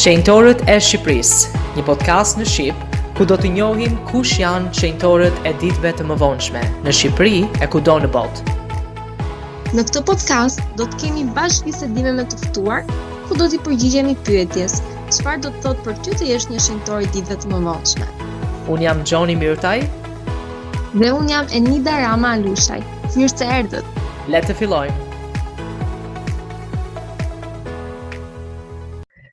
Shenjtorët e Shqipërisë, një podcast në Shqip, ku do të njohim kush janë shenjtorët e ditëve të mëvonshme në Shqipëri e kudo në botë. Në këtë podcast do të kemi bashkë bisedime me të ftuar, ku do t'i përgjigjemi pyetjes: çfarë do të thotë për ty të jesh një shenjtor i ditëve të mëvonshme? Unë jam Gjoni Myrtaj. Dhe unë jam Enida Rama Alushaj. Mirë se erdhët. Le të fillojmë.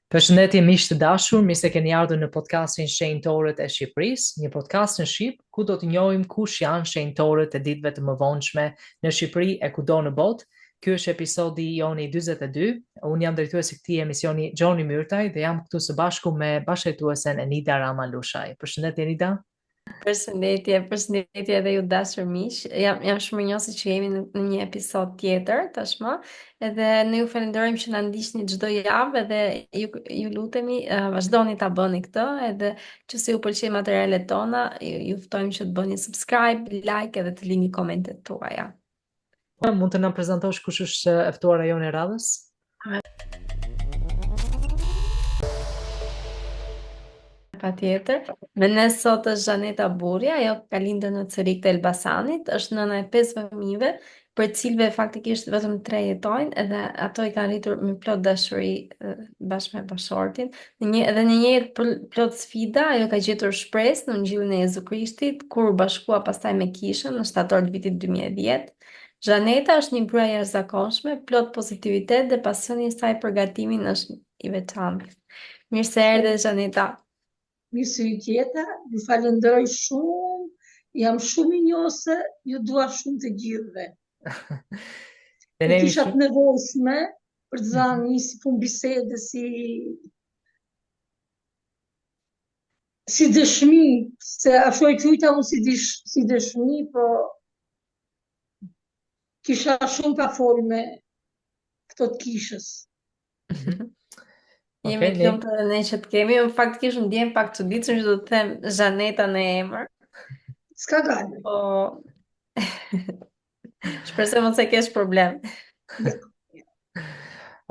Përshëndetje miq të dashur, mirë se keni ardhur në podcastin Shenjtorët e Shqipërisë, një podcast në Shqip ku do të njohim kush janë shenjtorët e ditëve të mëvonshme në Shqipëri e kudo në botë. Ky është episodi joni 42. Unë jam drejtuesi i këtij emisioni Gjoni Myrtaj dhe jam këtu së bashku me bashkëtuesen Enida Rama Alushaj. Përshëndetje Enida. Përshëndetje edhe ju dashur miq. Jam shumë mirënjohëse që jemi në një episod tjetër tashmë. Edhe ne ju falenderojmë që na ndiqni çdo javë dhe ju lutemi vazhdoni ta bëni këtë, edhe që se ju pëlqejnë materialet tona, ju ftojmë që të bëni subscribe, like edhe të lini komentet tuaja. Mund të na prezantosh kush është e ftuara jonë e radhës? Patjetër. Me ne sot është Zhaneta Burri, ajo ka lindur në Cerik të Elbasanit, është nëna e 5 fëmijëve, për cilëve faktikisht vetëm 3 jetojnë, edhe ato i kanë rritur me plot dashuri bashkë me bashortin. Edhe në një jetë plot sfida, ajo ka gjetur shpresë në Ungjillin e Jezu Krishtit, kur u bashkua pastaj me kishën në shtator të vitit 2010. Zhaneta është një gruaje e jashtëzakonshme, plot pozitivitet dhe pasioni i saj për gatimin është i veçantë. Mirë se erdhe Zhaneta. Mirë se jeta, ju falenderoj shumë, jam shumë injose, ju dua shumë të gjithëve. Kisha të nevojshme për të dhënë një si pun bisede, si dëshmi, se ashtu e kujta unë si dëshmi, po kisha shumë pa folë me këto të kishës. Jemi të lumtur edhe ne që të kemi, faktikisht ndjem pak çuditshëm që do të them Zhaneta në emër. S'ka gale. Po. Shpresoj mos e kesh problem.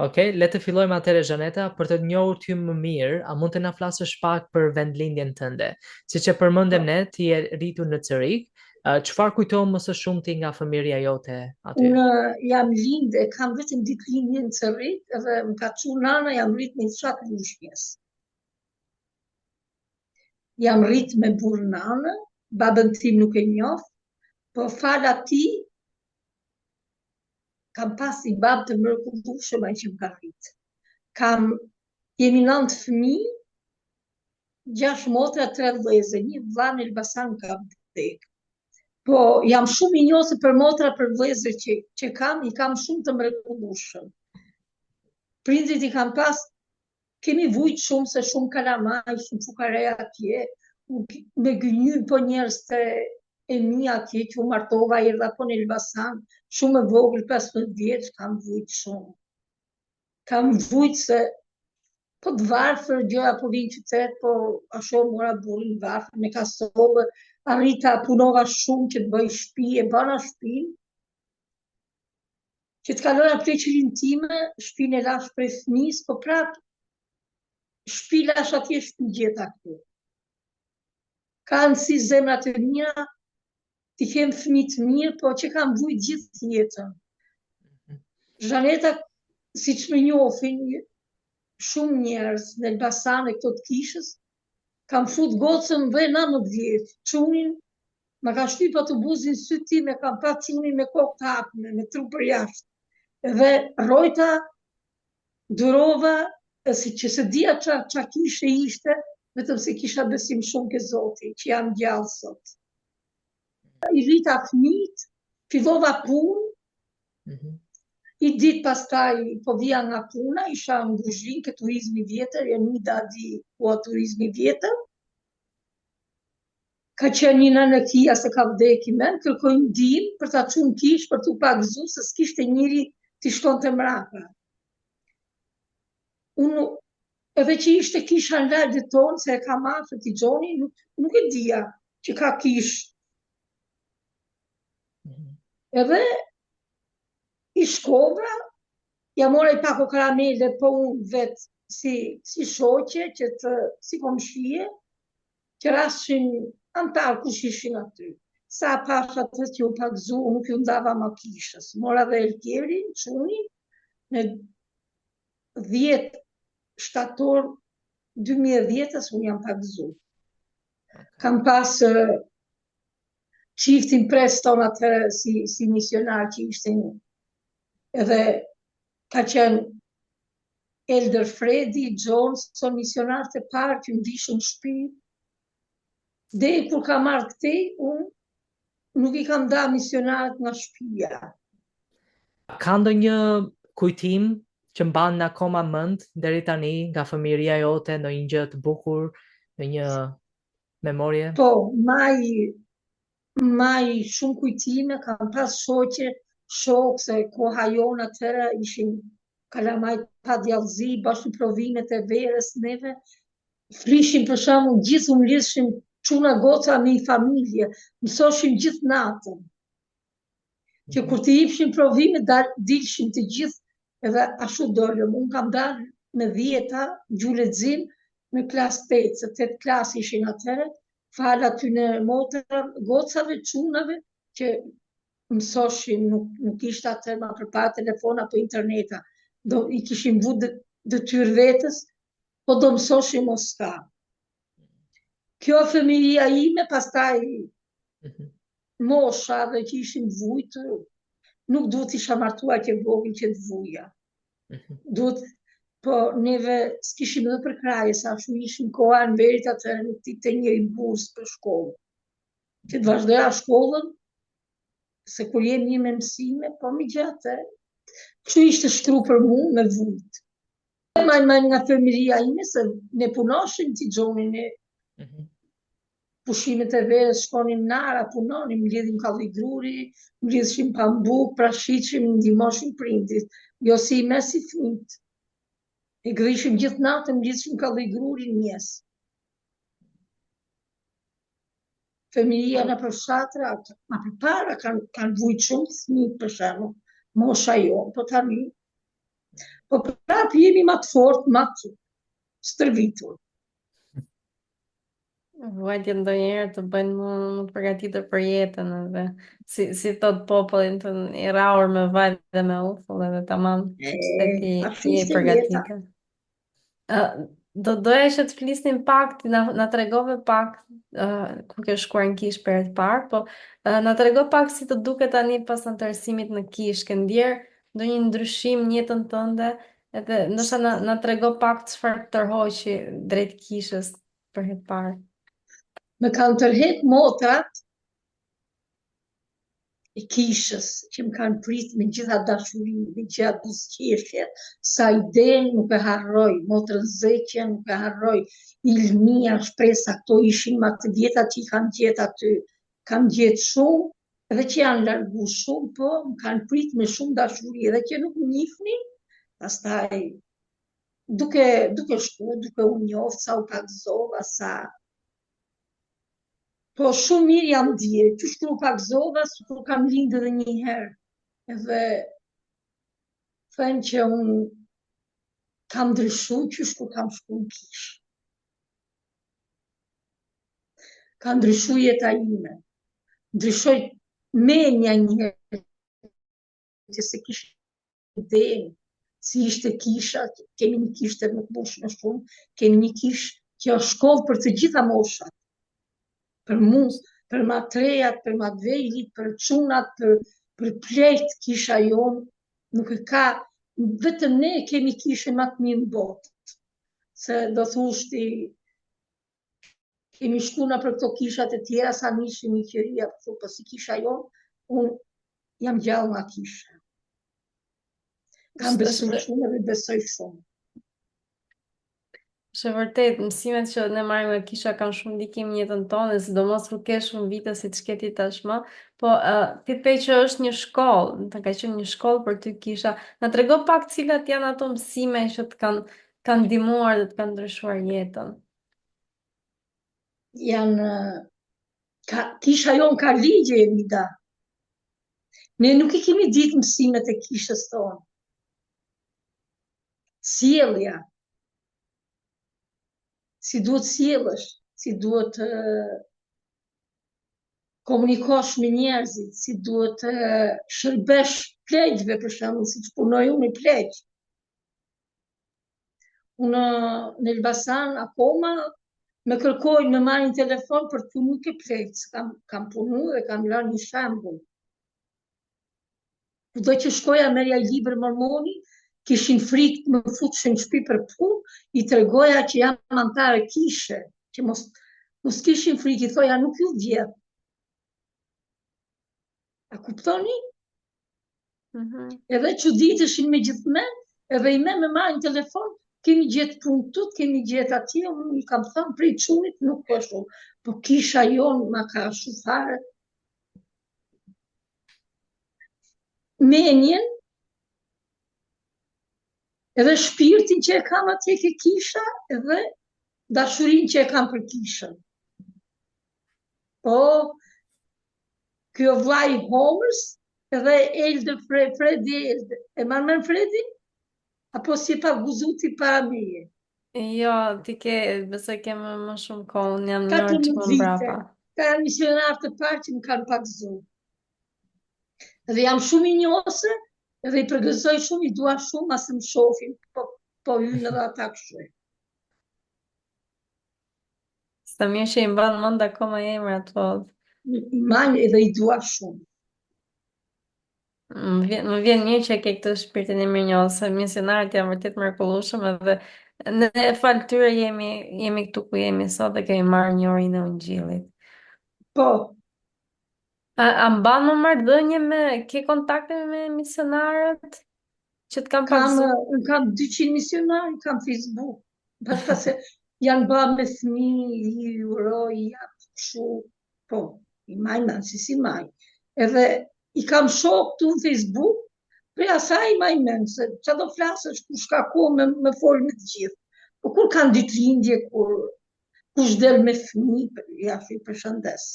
Okej, le të fillojmë atëherë Zhaneta, për të njohur ty më mirë, a mund të na flasësh pak për vendlindjen tënde? Siç e përmendëm ne, ti je rritur në Cerik. Çfarë kujton më së shumti nga fëmijëria jote aty? Unë jam lindë, kam vetëm ditëlindjen në Cerik, edhe më ka çuar nana, jam rritë në fshat Lushnjës. Jam rritë me burr nanë, babën tim nuk e njoh, po fal atij kam pas një babë të mrekullueshëm ai që më ka rritë. Jemi 9 fëmijë, 6 motra, 3 vëllezër, një vlla në Elbasan ka vdekur. Po jam shumë injose për motra, për vëllezër që kam, i kam shumë të mrekullueshëm. Prindrit i kam pas, kemi vujt shumë, se shumë kalamaj, shumë fukareja atje, me gënjy po njerëz të e mi atje, që u martova, erdha po në Elbasan, shumë e vogël, 15 vjeç, kam vujt shumë. Kam vujt se, po të varfër, gjëra po vinë qytet, po ashtu mora burrin varfër, me kasobë, arrita punova shumë që të bëj shtëpi, e bëna shtëpinë, që të kalora pleqërin time, shtëpinë e lash prej fëmijës, po prap, shtëpi lash atje, shtëpi gjeta këtu. Kanë si zemrat e mira, ti kem fëmijë të mirë, po që kam vujt gjithë jetën. Zhaneta, si që më njohin, shumë njerëz në Elbasan e këto të kishës, kam fut gocën dhe 19 vjetë, qunin, më ka shtyp autobusin sytë tim, e kam pa qunin me kokë të hapme, me tru për jashtë. Dhe rojta, durova, si që se dia qa kishe ishte, vetëm se kisha besim shumë ke Zoti, që jam gjallë sot. I rrita fëmijët, fillova punë, i ditë pastaj po vija nga puna, isha në Guzhin, ke turizmi vjetër, e një dadi po turizmi vjetër. Ka qenë një nënë kia se ka vdekë men, kërkoj ndihmë për ta çuar kish, për t'u pagëzuar se s'kishte njëri t'i shkonte mrapa. Unë edhe që ishte kisha në lagjet tonë, se e kam afër t'i Gjoni, nuk e dija që ka kish. Edhe i shkova, ja mora i pako karamele, po unë vetë si shoqe, si komshie, që rashin antar kush ishin aty. Sa pasha të që u pagzu, nuk ju ndava ma kishës. Mora dhe Elkerin, qunin, në 10 shtator 2010-ës unë jam pagzu. Kam pas qiftin Preston atëherë si misionar që ishte edhe ka qenë Elder Fredi, Johnson, misionar të parë që ndishën shtëpi. Dhe kur ka marrë këtej, unë nuk i kam da misionarët nga shtëpia. Ka ndonjë kujtim që mban akoma mend deri tani nga fëmijëria jote, ndonjë gjë të bukur, ndonjë memorie? Po, maj shumë kujtime, kam pas shokë se koha jonë atëherë ishin kalamajt pa djallëzi, bashkë provimet e verës neve, flishin për shembull gjithë u mlidhshin çuna goca me i familje, mësoshin gjithë natën. Që kur të jepshin provimet, dilshin të gjithë edhe ashtu dolëm. Unë kam dalë me 10 gjullexim në klasë 8, se 8 klasë ishin atëherë, falë aty në motra, gocave, çunave, që mësoshin, nuk ishte atëherë ma përpara telefona apo interneta. I kishin vu detyrë vetës, po do mësoshin mos ka. Kjo fëmijëria ime, pastaj mosha dhe që ishin vujtë, nuk duhet isha martuar që vogël që të vuja. Duhet, po neve s'kishim edhe për kraje, sa shu ishin koha në verit atëherë nuk ti të njëri burs për shkollë. Që të vazhdoja shkollën, se kur jem një me mësime, po mi gjatë, kështu ishte shkru për mu me vujtë. Majnë nga fëmijëria ime, se ne punoshin t'i gjonin e pushimet e verës, shkonim nara, punonim, mlidhim kalli gruri, mlidhshim pambuk, prashitshim, ndihmoshim prindit, jo si me si fëmijët. E grishim gjithë natën, mlidhshim kalli gruri në mjes. Fëmijëria në përshatra, ma përpara kanë vujt shumë fëmijët për shembull, mosha jo, po tani. Po prapë jemi ma të fort, ma të stërvitur. Vuajtje ndonjëherë të bëjnë më të përgatitur për jetën edhe si thot popullin të i rraur me vaj dhe me ufull edhe tamam se ti je i përgatitur. Doja që të flisnim pak, na tregove pak kur ke shkuar në Kishë për herë të parë, po na trego pak si të duket tani pas anëtarësimit në Kishë, ke ndjer ndonjë ndryshim në jetën tënde, edhe ndoshta na trego pak çfarë tërhoqi drejt Kishës për herë të parë. Me kanë tërheq motrat e Kishës, që më kanë prit me gjitha dashurin, me gjitha buzëqeshje, sa iden nuk e harroj, motrën Zeqja nuk e harroj, Ilmia, Shpresa, këto ishin ma të vjeta që i kam gjetë aty, kam gjetë shumë, edhe që janë largu shumë, po më kanë prit me shumë dashuri, edhe që nuk më njihnin, pastaj duke shku, duke u njoftë, sa u pagzova, sa... Po shumë mirë jam dje, që shkru pak zova, kur kam lindë edhe një herë. Edhe thënë që unë kam ndryshu, që shkru kam shku në Kishë. Ka ndryshu jeta ime. Ndryshoj menja një herë, që se kishë idenë, si ishte Kisha, kemi një kishë të nuk bush në shumë, kemi një kishë që është shkollë për të gjitha moshat. Për mu, për ma trejat, për ma dvejlit, për çunat, për plejt kisha jonë, nuk e ka, vetëm ne kemi kishë ma të mirë në botë. Se do thushti, kemi shkuna për këto kishat e tjera, sa nishin një qëria, për si kisha jonë, unë jam gjallë nga kisha. Kam besoj shumë dhe besoj shumë. Është vërtet, mësimet që ne marrim nga Kisha kanë shumë ndikim në jetën tonë, sidomos kur ke shumë vite si të shketi tashmë, po ti the që është një shkollë, ka qenë një shkollë për ty Kisha. Na trego pak cilat janë ato mësime që të kanë ndihmuar dhe të kanë ndryshuar jetën. Kisha jonë ka ligje e mida. Ne nuk i kemi ditë mësimet e Kishës tonë. Sjellja. si duhet sjellësh, si duhet komunikosh me njerëzit, si duhet shërbesh pleqve, për shembull, si që punoj unë i pleq. Unë në Elbasan akoma me kërkojnë me marrin telefon për të punu ke pleq. Kam punu dhe kam lënë një shembull. Kudo që shkoja merja libër mormoni, kishin frikë të më futëshin në shtëpi për punë, i tregoja që jam antare kishe, që mos kishin frikë, i thoja nuk ju vjet. A kuptoni? Edhe çuditëshin me gjithë me, edhe i me marrin telefon, kemi gjetë punë tut, kemi gjetë atje, unë i kam thënë prej çunit nuk po shumë, po kisha jonë ma ka shufare. Menjen, edhe shpirtin që e kam atje ke kisha, edhe dashurin që e kam për kishën. Po, kjo vllai Homers, edhe Elde, Fredi Elde. E marrën Fredi? Apo si e pa guzuti para meje? Jo, ti besoj ke më shumë kohë, unë jam një orë 14 që më vite. mbrapa. Ka misionar të parë që më kanë pak gëzuar. Edhe jam shumë i njohëse, edhe i përgëzoj shumë, i dua shumë, asë më shohin, po hynë edhe ata kështu. Sa mirë që i mban mend akoma emrat, po I manj edhe i dua shumë. më vjen mirë që ke këtë shpirtin e mirënjohës, se misionarët janë vërtet mrekullueshëm edhe ne fal tyre jemi këtu ku jemi sot dhe kemi marrë një urinë e Ungjillit. Po, A mban më marrëdhënie ke kontakte me misionarët që të kam unë kam 200 misionar, kam Facebook. Bashka se janë ba me fëmijë, i uroj, i japë kështu. Po, i majnë, si majnë. Edhe i kam shok këtu në Facebook, për asaj i majnë menë, se që do flasësh ku shka ko me folë me të gjithë. Po kur kanë ditëlindje, kush del me fëmijë, ja shi përshëndes.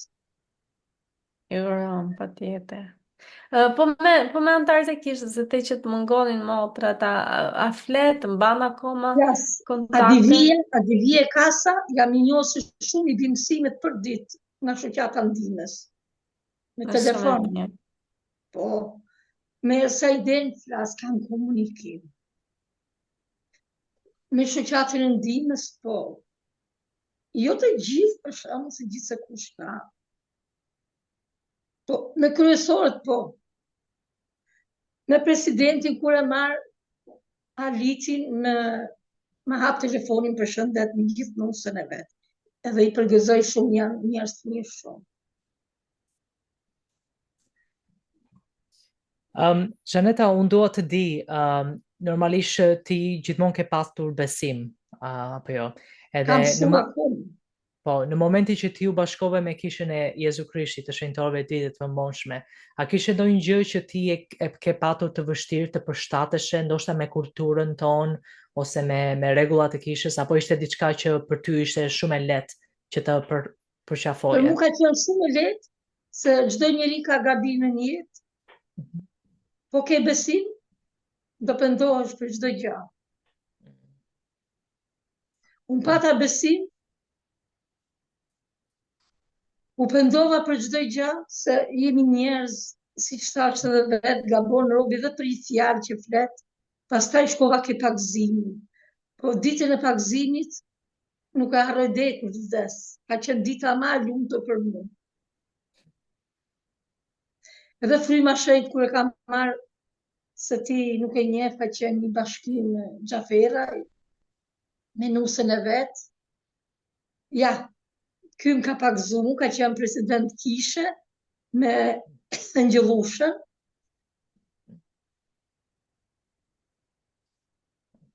Juron, patjetër. Po me antarët e kishës, se te që të mungonin motrat, a flet, mban akoma kontakte? A divije kasa, jam i njohë shumë i bimësimet për ditë nga shoqata ndihmës. Me telefon. Po, me sa i den flas, kanë komunikim. Me shoqatën e ndihmës, po. Jo të gjithë, për shkakun se gjithë se kush ka. Po, me kryesorët, po. Me presidentin kur e marr Alitin me hap telefonin për shëndet në gjithë nusën e vet. Edhe i përgëzoj shumë, janë njerëz të mirë shumë. Zhaneta, unë dua të di, normalisht ti gjithmonë ke pasur besim, apo jo? Kam shumë akoma. Po, në momentin që ti u bashkove me kishën e Jezu Krishtit të shenjtorëve të ditëve të mëmshme, a kishte ndonjë gjë që ti e ke patur të vështirë të përshtateshe, ndoshta me kulturën tonë ose me rregullat e kishës, apo ishte diçka që për ty ishte shumë e lehtë që të përqafoje? Për mua ka qenë shumë e lehtë, se çdo njeri ka gabime në jetë. Po ke besim, do pendohesh për çdo gjë. Unë pata besim, u pendova për çdo gjë, se jemi njerëz, si që thash edhe vetë, gabon robi dhe për i fjalë që flet, pastaj shkova ke pagëzimi. Po ditën e pagëzimit, nuk e harroj deri kur të vdes. Ka qenë dita më e lumtur për mua. Edhe fryma shenjtë kur e kam marrë, se ti nuk e njeh, ka qenë një bashkim Xhafera, me nusën e vet. Ja, ky më ka pagëzuar, ka qenë president kishe me Angjelushën.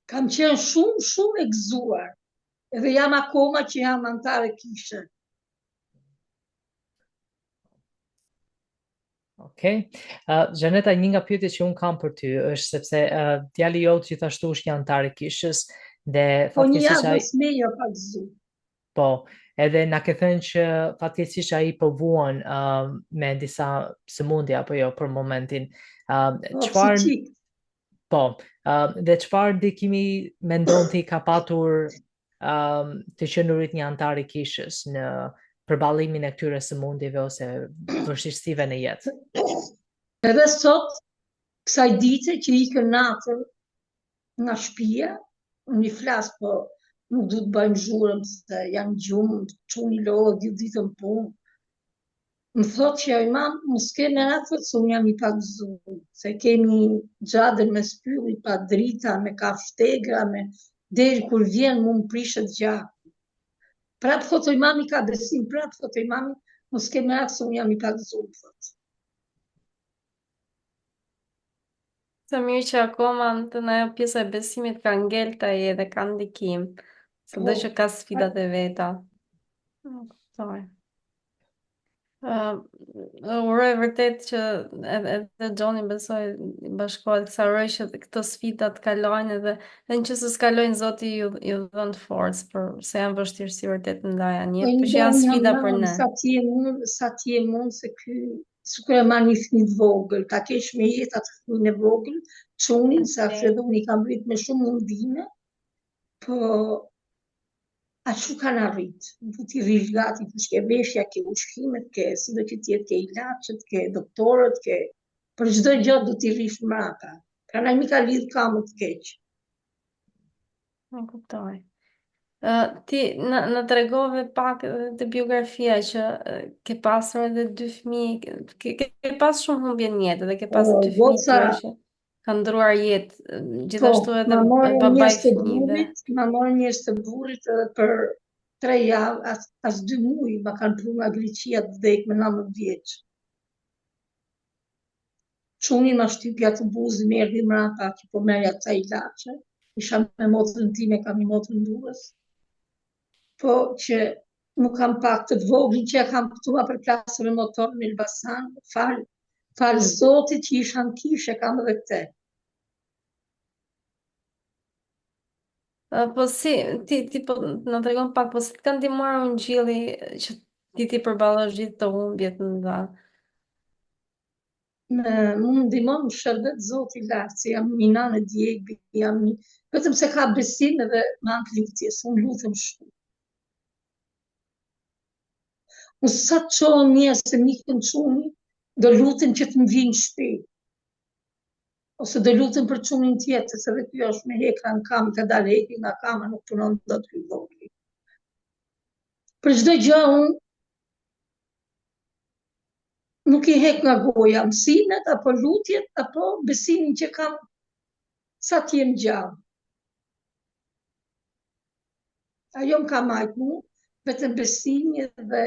Kam qenë shumë e gëzuar. Edhe jam akoma që jam antare kishe. Okej. Zhaneta, një nga pyetjet që un kam për ty është sepse djali jot gjithashtu është një antar i kishës dhe fatkeqësisht ai Po, edhe na ke thënë që fatkeqësisht ai po vuan me disa sëmundje apo jo për momentin. Çfarë dhe çfarë ndikimi mendon ti ka patur të qenurit një antar i kishës në përballimin e këtyre sëmundjeve ose vështirësive në jetë? Edhe sot, kësaj dite që ikën natën nga shtëpia, unë i flas, po nuk du të bëjmë zhurmë se janë gjumë, çuni lodh, dy ditën punë. Më thot që imam, mos ke merak, thot se unë jam i pagëzuar, se kemi gjadën me spylli, pa drita, me kafshtegra, deri kur vjen mu më prishet gjaku. Prap thot imam i ka besim, prap thot imam, mos ke merak se unë jam i pagëzuar, thot. Të mirë që akoma të në ajo pjesa e besimit ka ngel të e dhe ka ndikim, së dhe që ka sfidat e veta. Kuptoj. Uroj vërtet që edhe Gjoni besoj bashkohet kësa uroj që këto sfidat kalojnë edhe në që se s'kalojnë Zoti ju dhënë forcë, për se janë vështirësi vërtet në ndaja një, për që janë sfida për ne. Sa ti e mund se ky sikur e marr një fëmijë të vogël, ta kesh me jetë atë fëmijën e vogël, çunin, sa edhe unë i kam rrit me shumë mundime, po ashtu kanë arrit. Du t'i rrish gati, ku shke veshja, ke ushqimet, ke si do që tjetë, ke ilaçet, ke doktorët, ke për çdo gjë du t'i rrish mrapa. Pra na mi ka lidh kamët keq. Në kuptoj. Ti në tregove pak të biografia që ke pasur edhe 2 fëmijë, ke pas shumë humbje në jetë dhe ke pas 2 fëmijë tjerë që kanë ndruar jetë, gjithashtu edhe babai i fëmijëve. Ma morën njerëz të burrit edhe për 3 javë, as 2 muaj, ma kanë pru nga Greqia të vdek me 19 vjeç. Çunin ma shtypja të buzë, më erdhi mrapa që po merja ca ilaçe. Isha me motrën time, kam një motrën burrës. Po që nuk kam pak të vogël që ja kam këtua për plasën e motor në Elbasan, fal Zotit që isha në kishë, kam edhe këte. Po si, ti po në tregon pak, po si të kanë ndihmuar ungjilli që ti përballosh gjithë të humbjet në nda? Më ndihmon më shërbet Zoti i lartë, se jam një nanë djegbi, vetëm se ka besim edhe me anë të lutjes, unë lutem shumë. Unë sa të qohën një se mikën çuni, do lutem që të më vinë në shtëpi. Ose do lutem për çunin tjetër, se dhe kjo është me hekra në kam, ka dalë hekri nga kama, nuk punon dot ky vogël. Për çdo gjë unë nuk i hek nga goja mësimet, apo lutjet, apo besimin që kam sa të jem gjallë. Ajo më ka majt mu, vetëm besimi dhe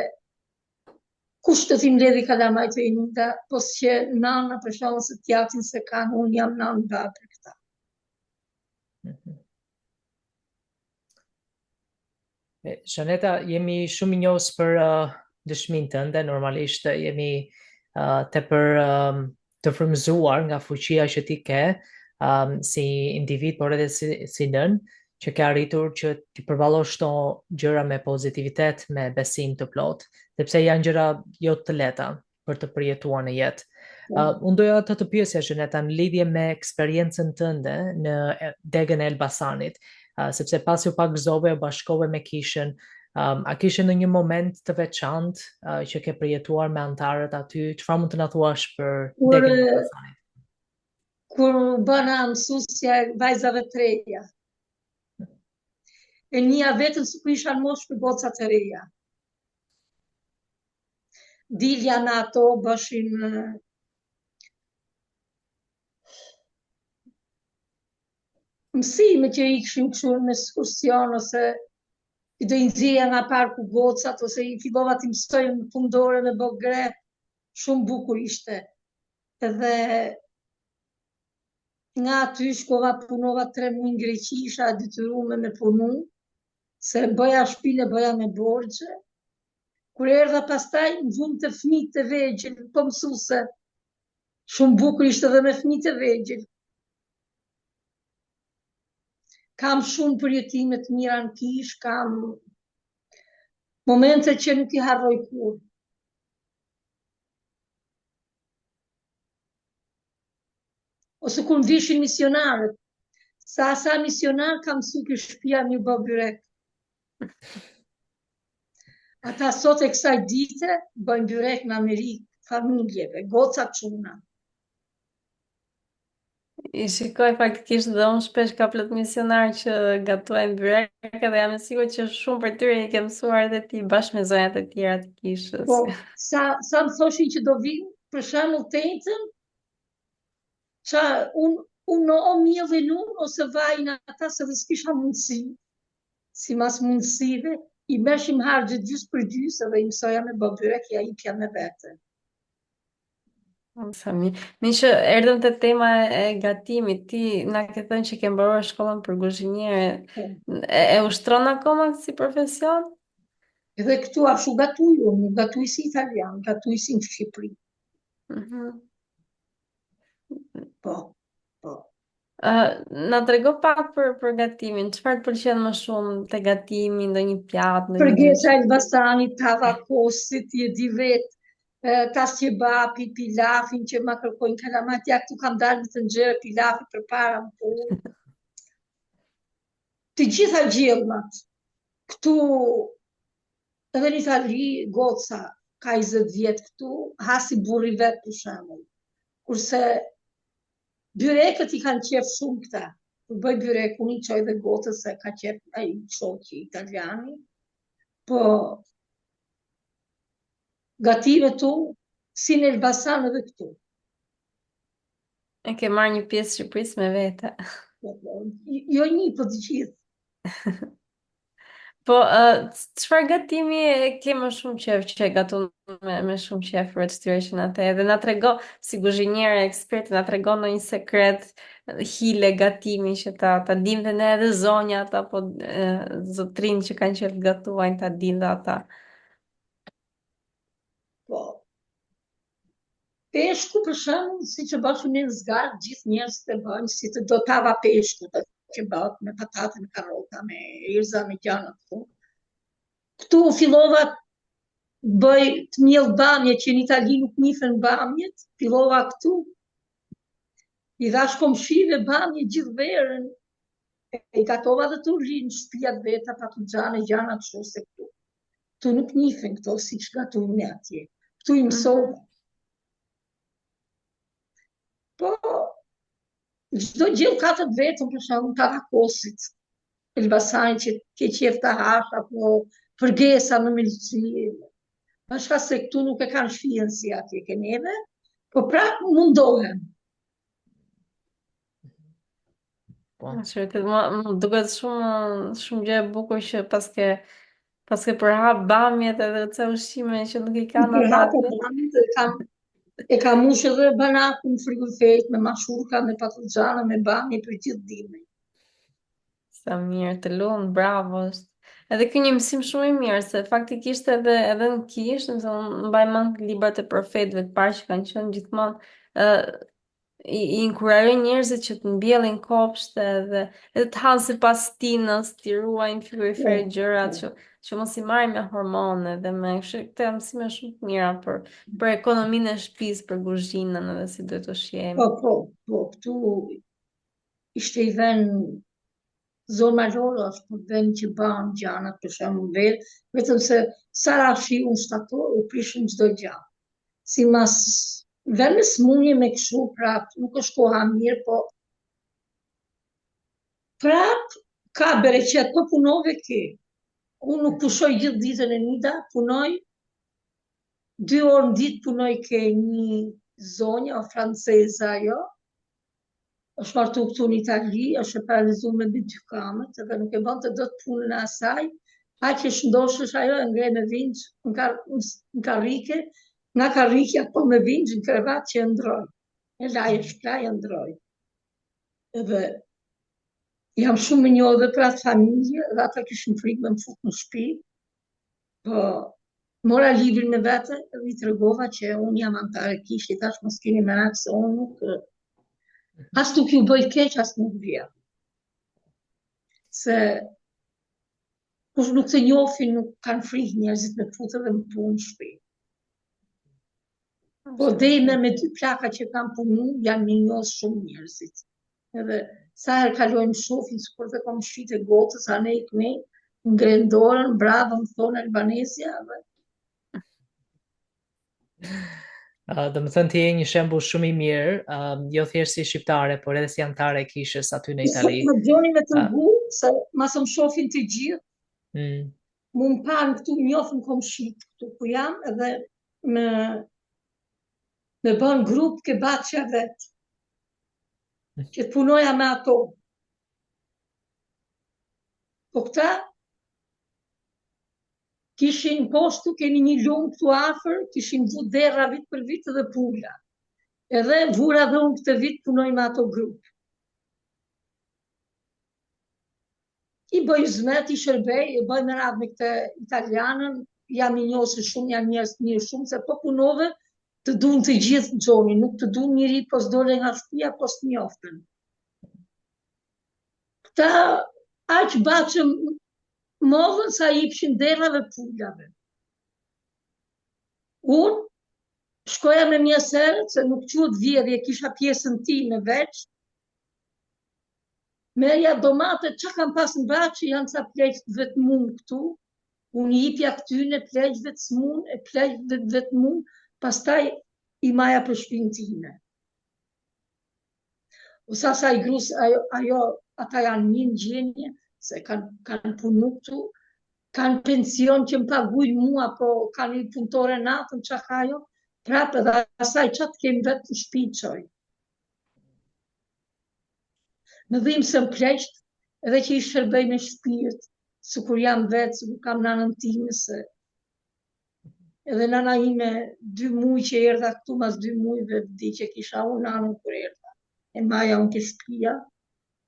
kush të tim ledhi kalamajt e inuta, po që nana për shumë se t'jatin se kanë, unë jam nanë ba për këta. Shaneta, jemi shumë i njohës për dëshmin tënde, normalisht jemi tepër të frymëzuar nga fuqia që ti ke si individ, por edhe si nën, që ke arritur që ti përballosh këto gjëra me pozitivitet, me besim të plot, sepse janë gjëra jo të lehta për të përjetuar në jetë. Unë doja të pyesja Shaneta në lidhje me eksperiencën tënde në degën e Elbasanit, sepse pasi u pagëzove, u bashkove me kishën, a kishe në një moment të veçantë që ke përjetuar me antarët aty, çfarë mund të na thuash për degën e Elbasanit? Kur bëna mësuesja e vajzave të reja, e njëja vetëm si ku isha në moshë për gocat e reja. Dilja në ato, bëshin mësime që i këshim këshur në ekskursion, ose i do i nxjeja nga parku gocat, ose i fillova t'i mësojnë në fundore dhe bogre, shumë bukur ishte. Edhe nga aty shkova punova 3 muaj në Greqi, isha detyruar me punu, se bëja shpine, bëja me borxhe. Kur erdha pastaj, në vend të fëmijë të vegjël, po mësuese, shumë bukur ishte edhe me fëmijë të vegjël. Kam shumë përjetime të mira në kish, kam momente që nuk i harroj kur. Ose kur vishin misionarët, sa misionar kam mësu kjo shtëpia një bë byrek. Ata sot e kësaj dite bëjnë byrek në Amerikë, familjeve, goca çuna. I shikoj faktikisht dhe unë shpesh ka plot misionar që gatuajnë byrek dhe jam e sigurt që shumë për tyre i ke mësuar edhe ti bashkë me zonjat e tjera të kishës. Po, sa më thoshin që do vinë, për shembull tentën, qa unë o mjë dhe nun, ose vajnë ata se dhe s'kisha mundësi, si mas mundësive, i meshim hargjë gjysë për gjysë dhe i mësoja me bë byrek, ja i pja me vete. Sa mirë. Mi që erdhëm te tema e gatimit, ti na ke thënë që ke mbaruar shkollën për kuzhiniere. E ushtron akoma si profesion? Edhe këtu ashu gatuj, unë gatuj si italian, gatuj si në Shqipëri. Po. Na trego pak për gatimin. Çfarë të pëlqen më shumë te gatimi, ndonjë pjatë, Përgesa e Elbasanit, tava kosit, je di vetë, tas qebapi, pilafin që ma kërkojnë kalamatja, këtu kam dalë të nxerë pilafi për para më punë. Të gjitha gjellmat. Këtu, edhe në Itali, goca, ka 20 vjetë këtu, hasi burri vetë për shembull. Kurse byrekët i kanë qef shumë këta. Kur bëj byrek, unë i qoj dhe gotës se ka qef ai shoqi italiani. Po, gative tu, si në Elbasan edhe këtu. E ke marrë një pjesë Shqipërisë me vete. Jo një, po të gjithë. Po, çfarë gatimi ke më shumë qef që e gatun me shumë qef për të tyre që na the? Edhe na trego si kuzhiniere ekspert, na tregon ndonjë sekret hile gatimi që ta dinte ne edhe zonjat apo zotrinj që kanë qef gatuajnë ta dinë ata. Po. Peshku për shembull, si që bashkë në zgarë, gjithë njerëzit e bëjnë, si të do tava peshku, të që bëjnë me patate, me karota, me irza, me gjana këtu. Këtu fillova bëj të mjell bamje, që në Itali nuk njifen bamjet, fillova këtu. I dhash komshive bamje gjithë verën, i gatova dhe të rinë, shtëpijat veta, patuxhane, gjana të shu se këtu. Këtu nuk njifen këto, si që gatuin e atje. Këtu i mësova. Po, çdo gjë ka të vetën, për shembull tava kosit, Elbasanit që ke qef të hash, apo përgesa në milësi. Bashka se këtu nuk e kanë shpijen si atje ke neve, po prap mundohem. Po. Më duket shumë gjë e bukur që paske përhap bamjet edhe ca ushqime që nuk i kanë ata. E kam mush edhe banaku në frigorifert me mashurka, me patuxhana, me bamje për gjithë dimrin. Sa mirë, të lumë, bravo. Edhe ky një mësim shumë i mirë, se faktikisht edhe në kishë, unë mbaj mend librat e profetëve të parë që kanë qenë gjithmonë i inkurajoj njerëzit që të mbjellin kopshte edhe të hanë sipas tinës, t'i ruajnë frigorifer gjërat që mos i marrin me hormone dhe me këto mësime shumë të mira për ekonominë e shtëpisë, për kuzhinën edhe si duhet të ushqejmë. Po, këtu ishte i vend zonë malore është për vend që banë gjanat për shembull vetë, vetëm se sa rashi unë shtator u prishën çdo gjë. Si mas vend me smunje me kështu prap, nuk është koha mirë, po prap ka bereqet, po punove ke. Unë nuk pushoj gjithë ditën e nida, punoj 2 orë në ditë punoj ke një zonja o franceza ajo, është martu këtu në Itali, është e paralizuar me 2 kamët, edhe nuk e bënte dot punën e asaj, aq e shëndoshësh ajo e ngre me vinç në karrike, nga karrikja po me vinç në krevat që e ndroj. E laje shplaj e ndroj. Edhe jam shumë e njohur dhe për atë familje, dhe ata kishin frikë me më fut në shtëpi, po mora librin me vete dhe i tregova që unë jam antare kishë, tash mos keni merak se unë nuk as nuk ju bëj keq, as nuk vija. Se kush nuk të njohin, nuk kanë frikë njerëzit me futë dhe më punë në shtëpi. Po dejme me 2 plaka që kam punu, janë me njohë shumë njerëzit. Edhe sa herë kalojmë shofin, sikur të kom shqit e gotës, a ne i kënej, ngren dorën, bravo, më thonë Albanesja. Do më thënë ti je një shembull shumë i mirë, jo thjesht si shqiptare, por edhe si anëtare e kishës aty në Itali. Më gjoni me të ngu, se mas më shofin të gjithë, Mm. mu më panë këtu, njofën komshit këtu ku jam, edhe me bën grup ke bacja vetë, që të punoja me ato. Po këta, kishin postu, keni një lumë këtu afër, kishin vu dera vit për vit edhe pula. Edhe vura dhe unë këtë vit punoj me ato grupë. I bëj zmet, i shërbej, i bëj me radhë me këtë italianën, jam i njosë shumë, jam njerëz të mirë shumë, se po punove të dun të gjithë gjoni, nuk të dun njëri po s'dole nga shtëpia, po s'njoftën. Këta aq bacëm modhën sa i pshin derave pulave. Unë shkoja me mjeseret, se nuk quhet vjedhje, kisha pjesën time veç, merja domate, që kam pas në baqë, janë ca pleqët vetë mund këtu, unë i ipja këtyne pleqëve të smun, e pleqëve vetë mund, pastaj i maja për shpinë time. O sa i grus, ajo, ata janë një në gjenje, se kanë punu këtu, kanë pension që më paguj mua, po kanë i punëtore natën që ajo, prapë edhe asaj që të kemë vetë të shpiqoj. Më dhimë se më pleqët, edhe që i shërbej me shpirt, së kur jam vetë, së kur kam nanën time, se edhe nana ime 2 muaj që erdha këtu, mas 2 muajve di që kisha unë nanën kur erdha. E maja unë ke shpia,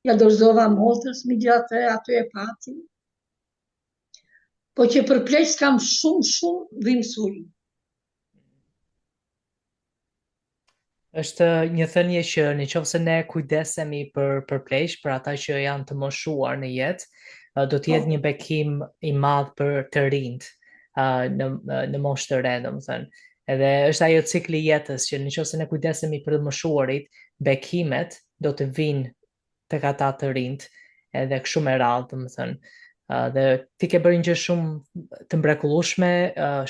ja dorëzova motës, mi gjatë ato e pati. Po që për pleqët kam shumë dhimësuri. Është një thënie që nëse ne kujdesemi për pleqë, për ata që janë të moshuar në jetë, do të jetë një bekim i madh për të rinjt në moshë të re, domethënë. Edhe është ajo cikli i jetës që nëse ne kujdesemi për të moshuarit, bekimet do të vinë tek ata të rinjt, edhe kështu me radhë, domethënë. Dhe ti ke bërë një gjë shumë të mrekullueshme,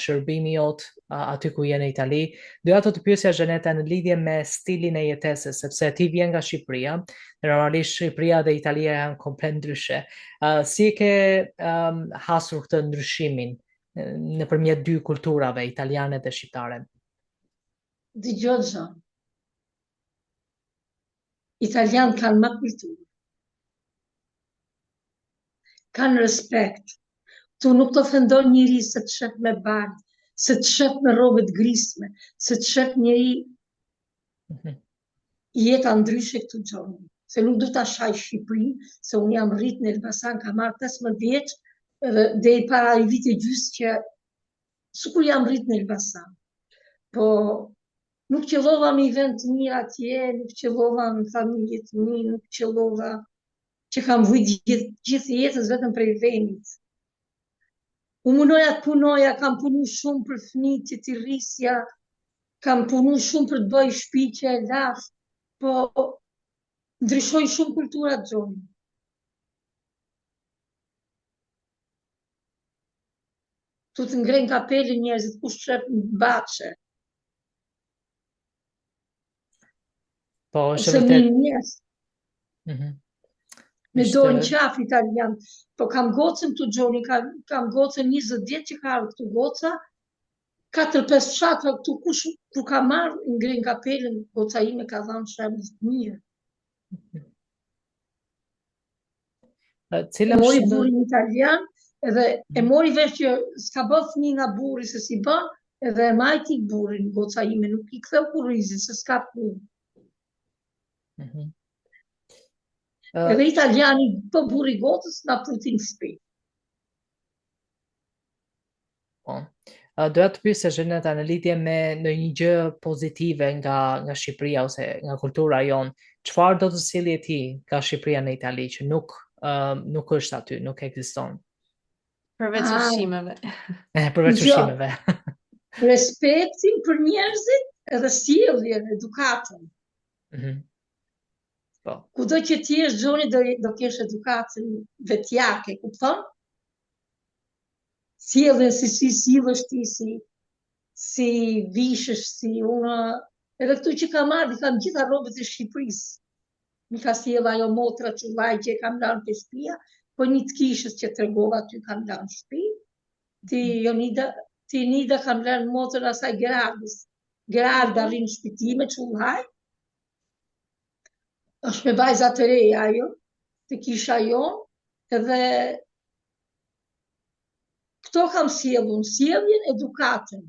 shërbimi jot aty ku je në Itali. Doja të pyesja Zheneta në lidhje me stilin e jetesës, sepse ti vjen nga Shqipëria, normalisht Shqipëria dhe Italia janë komplet ndryshe. Si ke hasur këtë ndryshimin nëpërmjet dy kulturave, italiane dhe shqiptare? Dëgjoj zonë. Italianë kanë më kulturë. Kanë respekt. Tu nuk të ofendon njëri se të shef me bardh, se të shef me rrobët grisme, se të shef njëri jeta ndryshe këtu gjoni. Se nuk du të ashaj Shqipëri, se unë jam rrit në Elbasan, ka marrë 15 vjeç, dhe i para i vite gjysë që sukur jam rrit në Elbasan. Po nuk qëllova me i vend të mirë atje, nuk qëllova në familje të mirë, nuk qëllova që kam vujt gjithë jetës vetëm prej vendit. U munoja të punoja, kam punu shumë për fëmijët që t'i rrisja, kam punu shumë për të bëj shtëpi që e lash, po ndryshoj shumë kulturat gjoni. Tu të ngren kapelin njerëzit, kush shef në bache. Po, është Ose vërtet. një njerëz. Me dojnë qaf italian, po kam gocën të gjoni, kam gocën 20 vjetë që ka këtu goca, 4-5 shatra këtu kush ku ka marrë, ngren kapelin, goca ime ka dhanë shemë të mirë. E mori burin italian, edhe e mori vesh që s'ka bë fëmijë nga burri se si bën, edhe e majti burin, goca ime, nuk i ktheu kurrizin, se s'ka punë. Edhe italiani po burri gotës na putin shtëpi. Po. Doja të pyesja Zheneta në lidhje me një gjë pozitive nga Shqipëria ose nga kultura jonë, çfarë do të sjellje ti nga Shqipëria në Itali që nuk është aty, nuk ekziston? Përveç ushqimeve. Përveç ushqimeve. Respektin për njerëzit edhe sjelljen, edukatën. Po. Kudo që ti jesh gjoni do kesh edukatën vetjake, kupton? sjellën si sillesh ti, si vishësh, si unë. Edhe këtu që kam ardhi, kam gjitha rrobat e Shqipërisë. Mi ka sjell ajo motra çullaj që e kam lanë te shtëpia, po një të kishës që tregova aty kam lanë në shtëpi. Ti Nida kam lanë motrën asaj Gerardës. Gerarda rrinë në shtëpi time çullaj. Është me vajza të reja ajo, të kisha jonë, edhe këto kam sjellun, sjelljen, edukatën.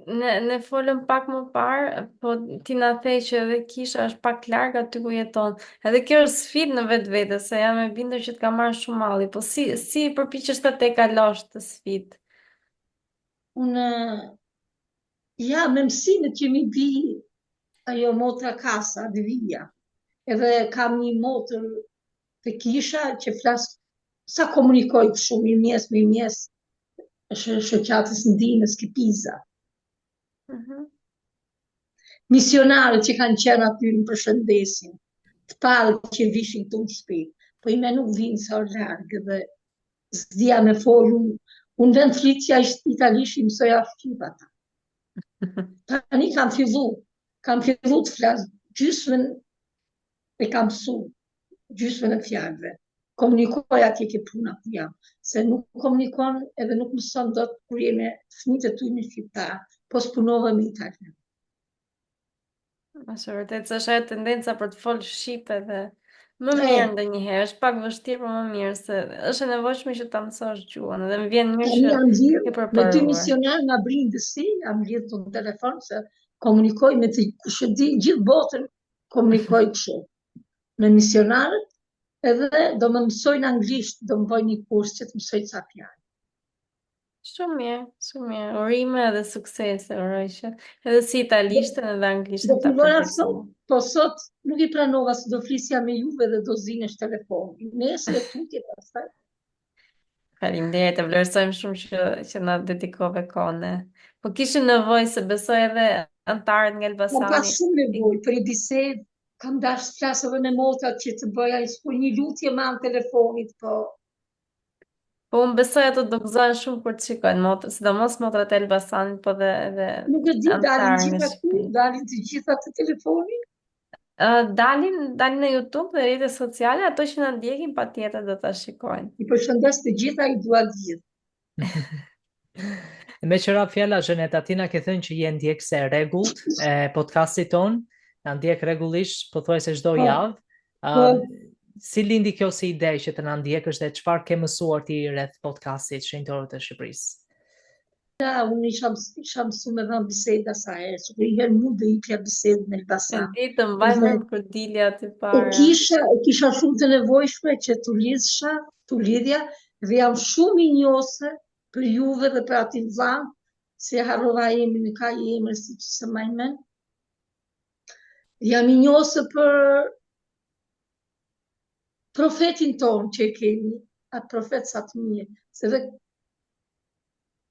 Ne folëm pak më parë, po ti na the që edhe kisha është pak larg aty ku jeton. Edhe kjo është sfidë në vetvete, se jam e bindur që të ka marrë shumë malli, po si përpiqesh ta tekalosh të sfidë? Unë me mësimet që mi bi ajo motra kasa, Advija. Edhe kam një motër të kisha që flas sa komunikoj shumë i mjes shoqatës ndinës Kipiza. Misionarët që kanë qenë aty më përshëndesin, të parë që vishin të në shtëpi, po ime nuk vinë sa largë dhe zdia me folë, unë vend flicja italisht i mësoja shqip ata. Tani kam fillu të flasë gjysmën e kam mësu, gjysmën e fjalëve. Komunikoj atje ke puna ku jam, se nuk komunikon edhe nuk mëson dot kur jemi fëmijët e tu në shqiptar, po s'punova me italian. Është vërtet se është ajo tendenca për të folë shqip edhe më mirë ndonjëherë, është pak vështirë, por më mirë se është e nevojshme që ta mësosh gjuhën, edhe më vjen mirë që e përparuar. Me dy misionar nga Brindësi, jam lidhur në telefon se komunikoj me të kush e di gjithë botën, komunikoj kështu. Me misionarët edhe do më mësojnë anglisht, do më bëjnë një kurs që të mësoj ca fjalë. Shumë mirë. Urime edhe suksese, urojshë. Edhe si italishtën edhe anglishtën ta përmirësoj. Po sot nuk i pranova se do flisja me juve dhe do zinesh telefon. Nesër e tutje pastaj. Faleminderit, e vlerësojmë shumë që na dedikove kohën. Po kishin nevojë se besoj edhe antarët nga Elbasani. Po ka shumë nevojë për i bisedë. Kam dash të flasë edhe me motrat që të bëja një lutje me anë telefonit, po. Po unë besoj ato do gëzohen shumë kur të shikojnë motrat, sidomos motrat e Elbasanit, po dhe nuk e di, dalin të gjitha të telefonit? Dalin në YouTube dhe rrjetet sociale, ato që na ndjekin patjetër do ta shikojnë. I përshëndes të gjitha, i dua gjithë. Me qëra fjalla, Zheneta, ti na ke thënë që je ndjekse rregullt e podcastit ton, na ndjek rregullisht, pothuajse çdo javë. Si lindi kjo si ide që të na ndjekësh dhe çfarë ke mësuar ti rreth podcastit Shenjtorët e Shqipërisë? Unë isha mësuar me dhënë biseda sa herë, kur i vjen mund të hipja bisedë në Elbasan. Të mbaj më kur dilja aty para. Kisha shumë të nevojshme që tu lidhja dhe jam shumë i njohur për juve dhe për atin vllaj, se harrova emrin, ka i emër si që së majmen. Jam i njohur për profetin ton që e kemi, atë profet sa të mirë, se dhe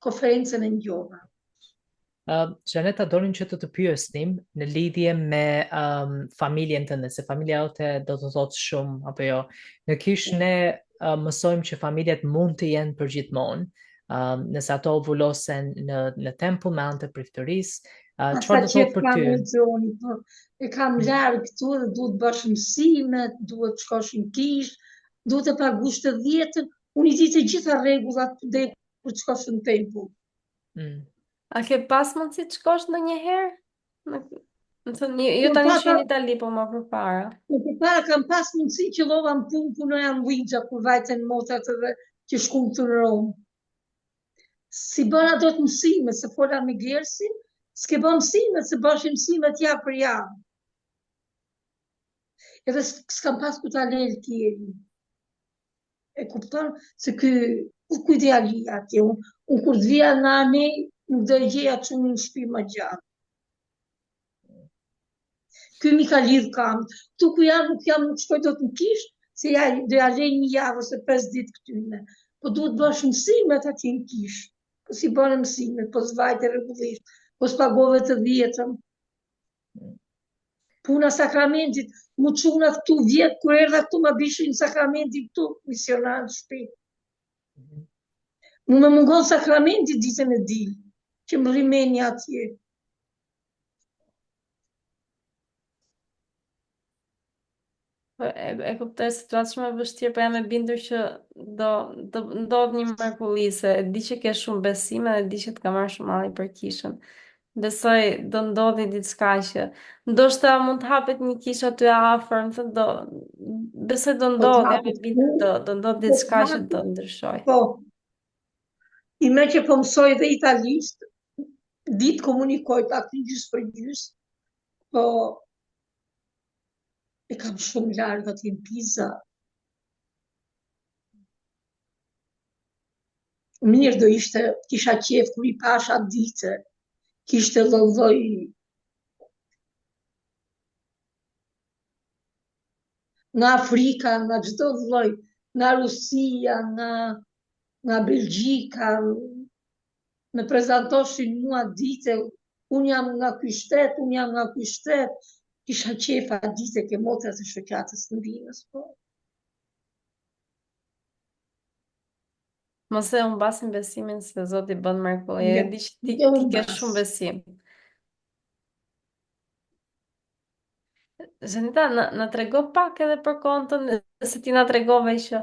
konferencën e njova. Zheneta, donin që të pyesnim në lidhje me familjen tënde, se familja jote do të thotë shumë, apo jo. Në Kish ne mësojmë që familjet mund të jenë përgjithmonë, nëse ato vullosen në tempull me anë të priftërisë. Çfarë do të thotë për ty? E kam larg këtu dhe duhet bësh mësimet, duhet të shkosh në Kish, duhet të pagush të 10-ën, unë i di të gjitha rregullat dhe kur të shkosh në tempull. A ke pas mundësi të shkosh ndonjëherë? Jo tani që në Itali, po më përpara. Po përpara kam pas mundësi që llova në punë, punoja në Ouija kur vajten motrat edhe që shkum këtu në Romë. Si bëna do të mësime, se fola me Gersin, s'ke bën mësime, se bëshim mësimet javë për javë. Edhe s'kam pas ku ta lejë tjeri. E kupton se ku ideali atje. Unë kur të vija në anej, nuk do e gjeja që në shtëpi më gjatë. Ky mi ka lidh kam. Tu ku jam, nuk shkoj do të në Kish, se do ja lej një javë ose 5 ditë këtyne. Po duhet bësh mësimet atje në Kish. Po si bënë mësimet, po s'vajte rregullisht, po s'pagove të 10-ën. Puna sakramentit, mu quna këtu vjetë, kur erdha këtu ma bishin sakramenti këtu, misionar në shtëpi. Mu më mungon sakramenti ditën e dilë, që më rimeni atje. E kuptoj situatë shumë e vështirë, po jam e bindur që do ndodh një mrekulli, se e di që ke shumë besime dhe di që të ka marrë shumë malli për kishën. Besoj do ndodhi diçka që ndoshta mund të hapet një kishë aty afër, më thënë besoj do ndodhi, jam e bindur do ndodh diçka që do ndryshoj. Po, i me që po mësoj dhe italisht, ditë komunikoj pak të gjysë për gjysë, po e kam shumë largë aty në Pisa. Mirë do ishte, kisha qef kur i pasha ditë, kishte lloj nga Afrika, nga çdo lloj, nga Rusia, nga Belgjika, me prezantoshin mua dite, unë jam nga ky shtet, unë jam nga ky shtet, kisha qefa dite ke motrat e shoqatës të ndinës, po. Mos e humbasim besimin se Zoti bën mrekulli. E di që ti ke shumë besim. Zhenita, në trego pak edhe për kontën, se ti na tregove që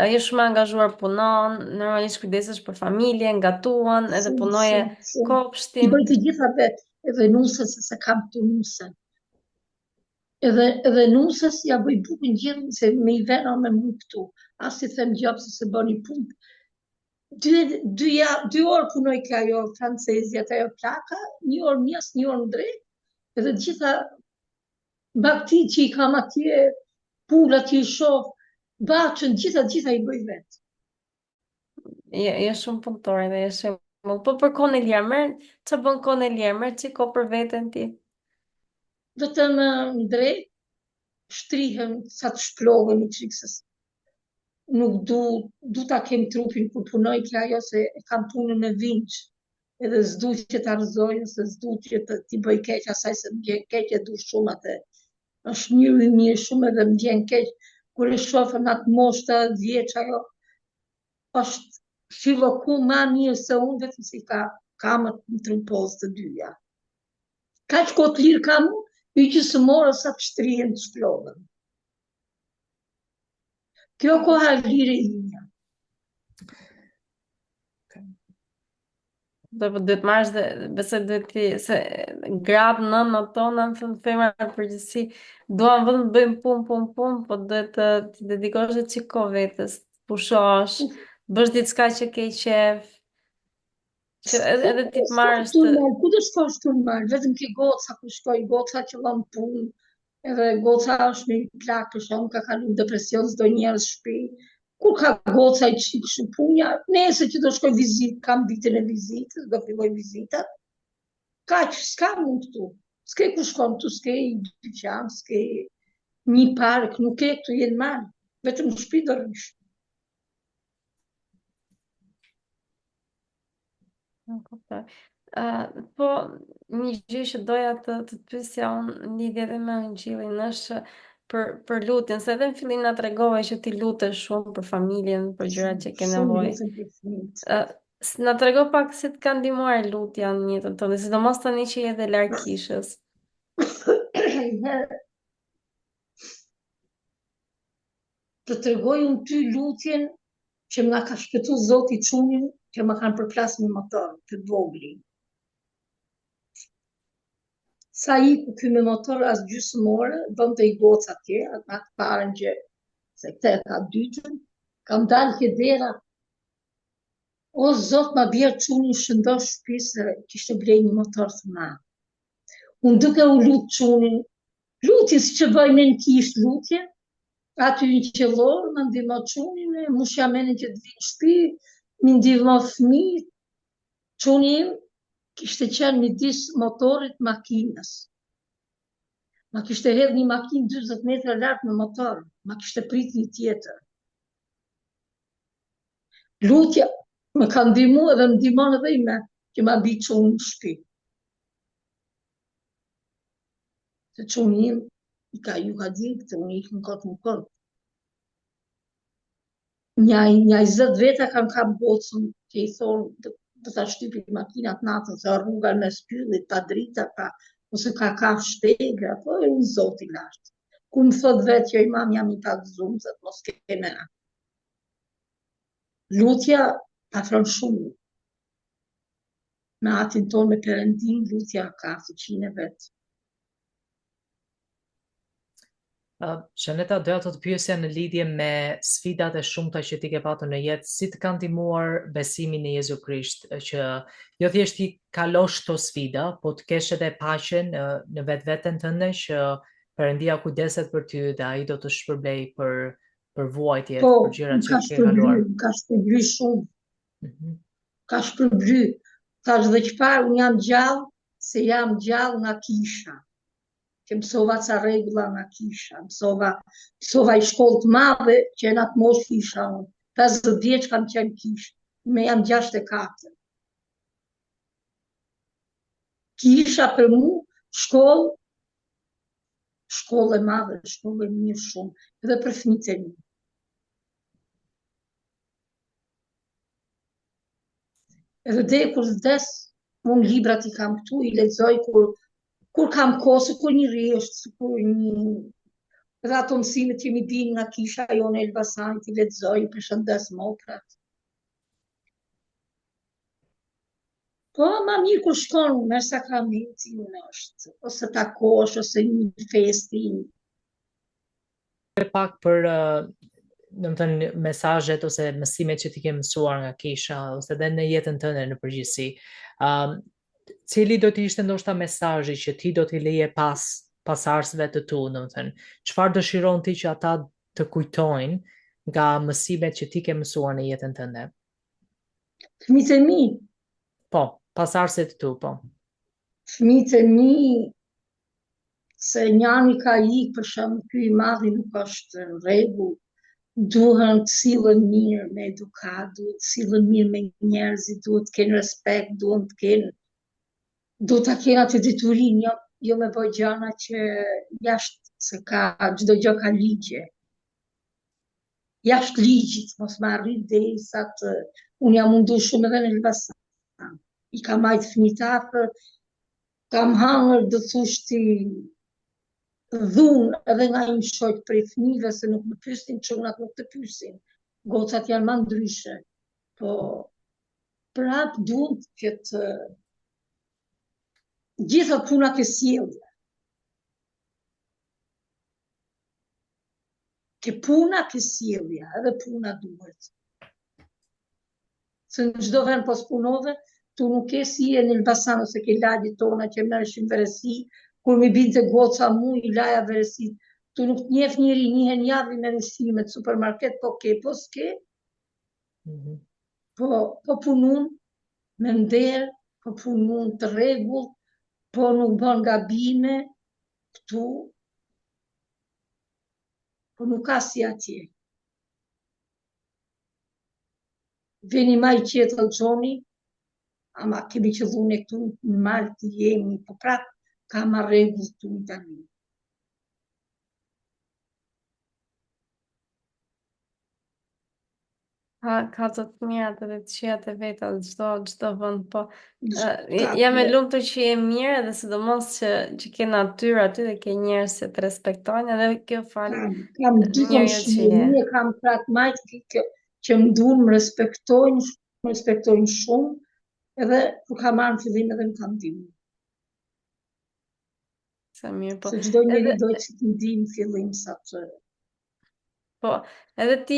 je shumë angazhuar punon, normalisht kujdesesh për familjen, gatuan, edhe punoje kopshtin. I bëj të gjitha vetë, edhe nusës se kam të nusën. Edhe nusës ja bëj bukën gjithë, se me i vena me mu këtu. As i them gjopë se se bëni punë. 2 orë punoj ka ajo francezja, ajo plaka, 1 orë mjas, 1 orë në drejt, edhe gjitha bakti që i kam atje, pula që i shoh, bachën, gjitha i bëj vetë. Je shumë punëtore dhe je shumë, po për kohën e lirë, që bën kohën e lirë, që ko për veten ti? Vetëm në drejt, shtrihem sa të shplohem i qikësës. Nuk du ta kem trupin kur punoj kja ajo se kam punën me vinç, edhe s'du që të arzoj, se s'du që t'i bëj keq asaj se më vjen keq e du shumë atë. Është mirë shumë edhe më vjen keq, kur e shofën atë moshta 10 vjeç ajo, është filloku ma mirë se unë, vetëm si ka kamët në trupoz të dyja. Ka që kotë lirë kam unë, i që së morë sa të shtrihen të shplohen. Kjo koha e lirë e imja. Do të marrësh dhe besoj duhet ti se gratë nënat tona në femra në përgjithësi duan vetëm të bëjmë punë, po duhet të dedikosh edhe çiko vetes, pushosh, bësh diçka që ke qef, që edhe ti të marrësh të... Ku të shkosh të marrë, vetëm ke goca, ku shkoj goca që lëm punë, edhe goca është me një plakë, shumë ka kalu depresion s'do njerës shpi, kur ka goca i qikë shumë punja, nese që do shkoj vizit, kam ditën e vizitës, do filloj vizitat, ka që s'ka mund këtu, s'ke ku shkon këtu, s'ke i dyqan, s'ke një park, nuk e këtu jenë marë, vetëm në shpi do rrish. Po, një gjë që doja të pyesja unë në lidhje edhe me Ungjillin është për lutjen, se edhe në fillim na tregove që ti lutesh shumë për familjen, për gjërat që ke nevojë. Na trego pak se të ka ndihmuar lutja në jetën tënde, sidomos tani që je edhe larg kishës. Të tregoj unë ty lutjen që më ka shpëtu Zoti çunin, që më kanë përplas me motor të vogël. Sa i ku ky me motor as gjysmore, bënte i goca atje, atë parën që se këtë e ka dytën, kam dalë ke dera. O Zot, ma bjerë çunin shëndosh shtëpisë, kishte blej një motor të madh. Unë duke u lut çunin, lutje si që bëjnë në kishë lutje, aty një qellor, më ndihmo çunin, mushja mene që të vinë në shtëpi, më ndihmo fëmijët. Çuni im kishte qenë midis motorit makinës. Ma kishte hedhë një makinë 40 metra lartë me motor, ma kishte prit një tjetër. Lutja më ka ndihmu edhe më ndihmon edhe ime, që ma bi çunë në shtëpi. Se çuni im ju ka di këtë, unë ikë në kotë në kotë. Nja 20 veta kam bocën, që i thonë, do ta shtypi makinat natën, se rruga me spyllit, pa drita, ose ka shtegra, po e unë zoti lartë. Ku më thot vetë që imam jam i pak zumë, se mos kemena. Lutja patron shumë. Me atin tonë me Perëndin, lutja ka fuqinë e vetë. Shaneta, doja të pyesja në lidhje me sfidat e shumta që ti ke patur në jetë, si të kanë ndihmuar besimin në Jezu Krisht, që jo thjesht ti kalosh këto sfida, po të kesh edhe paqen në vetveten tënde që Perëndia kujdeset për ty dhe ai do të shpërblej për vuajtjet, për gjërat që ke kaluar. Ka shpërbly shumë. Ka shpërbly. Thash dhe çfarë, unë jam gjallë, se jam gjallë nga kisha. Që mësova ca rregulla nga kisha, mësova i shkollë të madhe që në atë moshë kisha unë. 50 vjeç kam qenë kisha, me jam 64. Kisha për mu shkollë e madhe, shkollë e mirë shumë, edhe për fëmijët e mi. Edhe dhe kur vdes, unë librat i kam këtu, i lexoj kur kam kohë, kur një rresht, kur një... Edhe ato mësimet që mi bin nga kisha jo në Elbasanit, i lexoj, i përshëndes motrat. Po, ma mirë kur shkon me sakramenti unë është, ose takosh, ose një festi. Pak për, domethënë, mesazhet ose mësimet që ti ke mësuar nga kisha, ose edhe në jetën tënde në përgjithësi. Cili do të ishte ndoshta mesazhi që ti do t'i leje pasardhësve të tu, domethënë, çfarë dëshiron ti që ata të kujtojnë nga mësimet që ti ke mësuar në jetën tënde? Fëmijët e mi. Po, pasardhësit të tu, po. Fëmijët e mi, se njani ka ikë, për shembull, ky i madhi nuk është në rregull, duhen të sillen mirë me edukat, duhet të sillen mirë me njerëzit, duhet të kenë respekt, duhet ta kenë atë diturinë, jo me bëj gjëra që jashtë, se ka çdo gjë ka ligje. Jashtë ligjit, mos më arrit derisa të... Unë jam mundu shumë edhe në Elbasan. I kam majtë fëmijët afër, kam hangër do thosh ti dhunë edhe nga një shoq prej fëmijëve, se nuk më pyesin, çunat nuk të pyesin. Gocat janë më ndryshe. Po prap duhet që të gjitha punat e sjellja. Që punat e sjellja, edhe puna duhet. Se në çdo vend pas punove, tu nuk ke si e në Elbasan ose ke lagjet tona që merreshin veresi, kur mi binte goca mu i laja veresit. Tu nuk njeh njëri njëhen javë me ushqime të supermarket, po ke, po s'ke. Po punun me nder, po punun të rregull, po nuk bën gabime këtu, po nuk ka si atje. Veni ma i qetë Alxhoni, ama kemi qëllu ne këtu në malë të jemi, po prapë ka ma rregull këtu në Itali. Ka të të mirat edhe të qijat e veta çdo vend, po jam e lumtur që je mirë edhe sidomos që ke natyrë aty dhe ke njerëz që të respektojnë edhe kjo fal. Kam dikon shumë, kam prap që më duan, më respektojnë shumë, edhe kur kam marrë në fillim edhe më kanë ndihmuar. Sa mirë, po. Se çdo njeri do që të ndihmë në fillim sa të... Po, edhe ti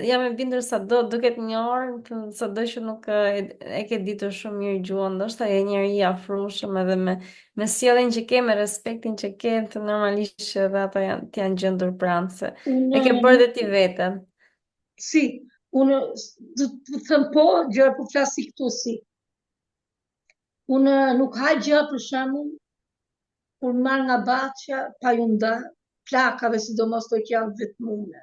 jam e bindur sado duket një orë, sado që nuk e ke ditur shumë mirë gjuhën, ndoshta je njeri i afrueshëm edhe me sjelljen që ke, me respektin që ke, të normalisht që edhe ato janë gjendur pranë se e ke bërë dhe ti veten. Si, unë do të them po, gjë po flasi këtu si. Unë nuk ha gjë për shembull kur marr nga baçja pa ju nda plakave, sidomos to që janë vetmume.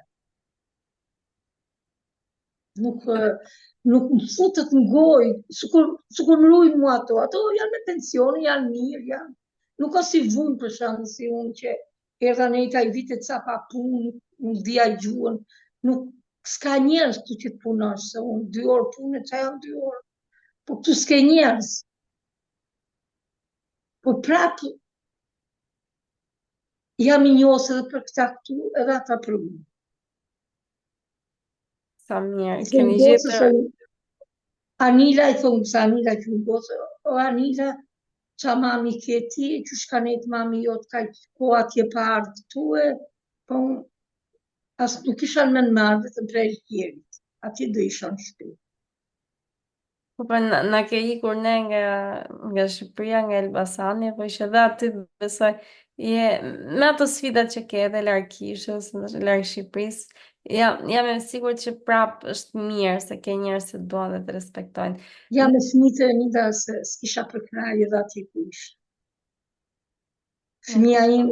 Nuk më futet në gojë, sikur më rujnë mua ato janë me pensione, janë mirë, janë. Nuk ka si vunë për shembull si unë që erdha nejta i vitet sa pa punë, nuk dhja gjuhën, nuk s'ka njerëz tu që të punosh, se unë 2 orë punë, që janë 2 orë, po këtu s'ke njerëz. Po prapë, jam i njohës edhe për këta këtu, edhe ata për mu. Sa mirë, I keni thonë gocës, gjetër. Anila, i thonë se Anila që në gocë, o Anila, qa mami keti, që shkanet mami jotë ka ko atje pa ardhë tue, po asë nuk isha në marrë të prej tjerit, atje do isha në shpi. Po na ke ikur ne nga Shqipëria, nga Elbasani, po ishe dhe aty besoj, me ato sfidat që ke edhe larg kishës, larg Shqipërisë, jam e sigurt që prap është mirë se ke njerëz që të duan dhe të respektojnë. Jam me fëmijët e Anila se s'kisha për kraj edhe atje ku isha. Fëmija im,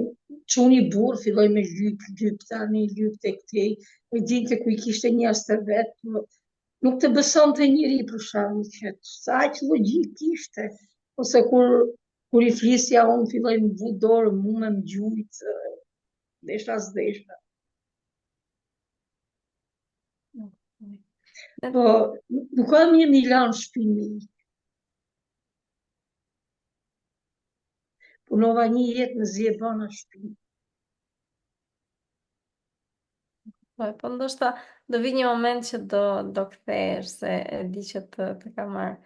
çuni burr, filloi me lyp tani, lyp tek këtej, e dinte ku i kishte njerëz të vet, nuk të besonte njëri për shkakun që sa aq logjik kishte, ose kur i flisja unë filloi më vu dorë, mu me më gjujt, desha s'desha. Po, nuk ka mirë një lanë shpimi. Punova një jetë në Zjebana shpi. Po ndoshta do vi një moment që do kthehesh, se e di që të ka marrë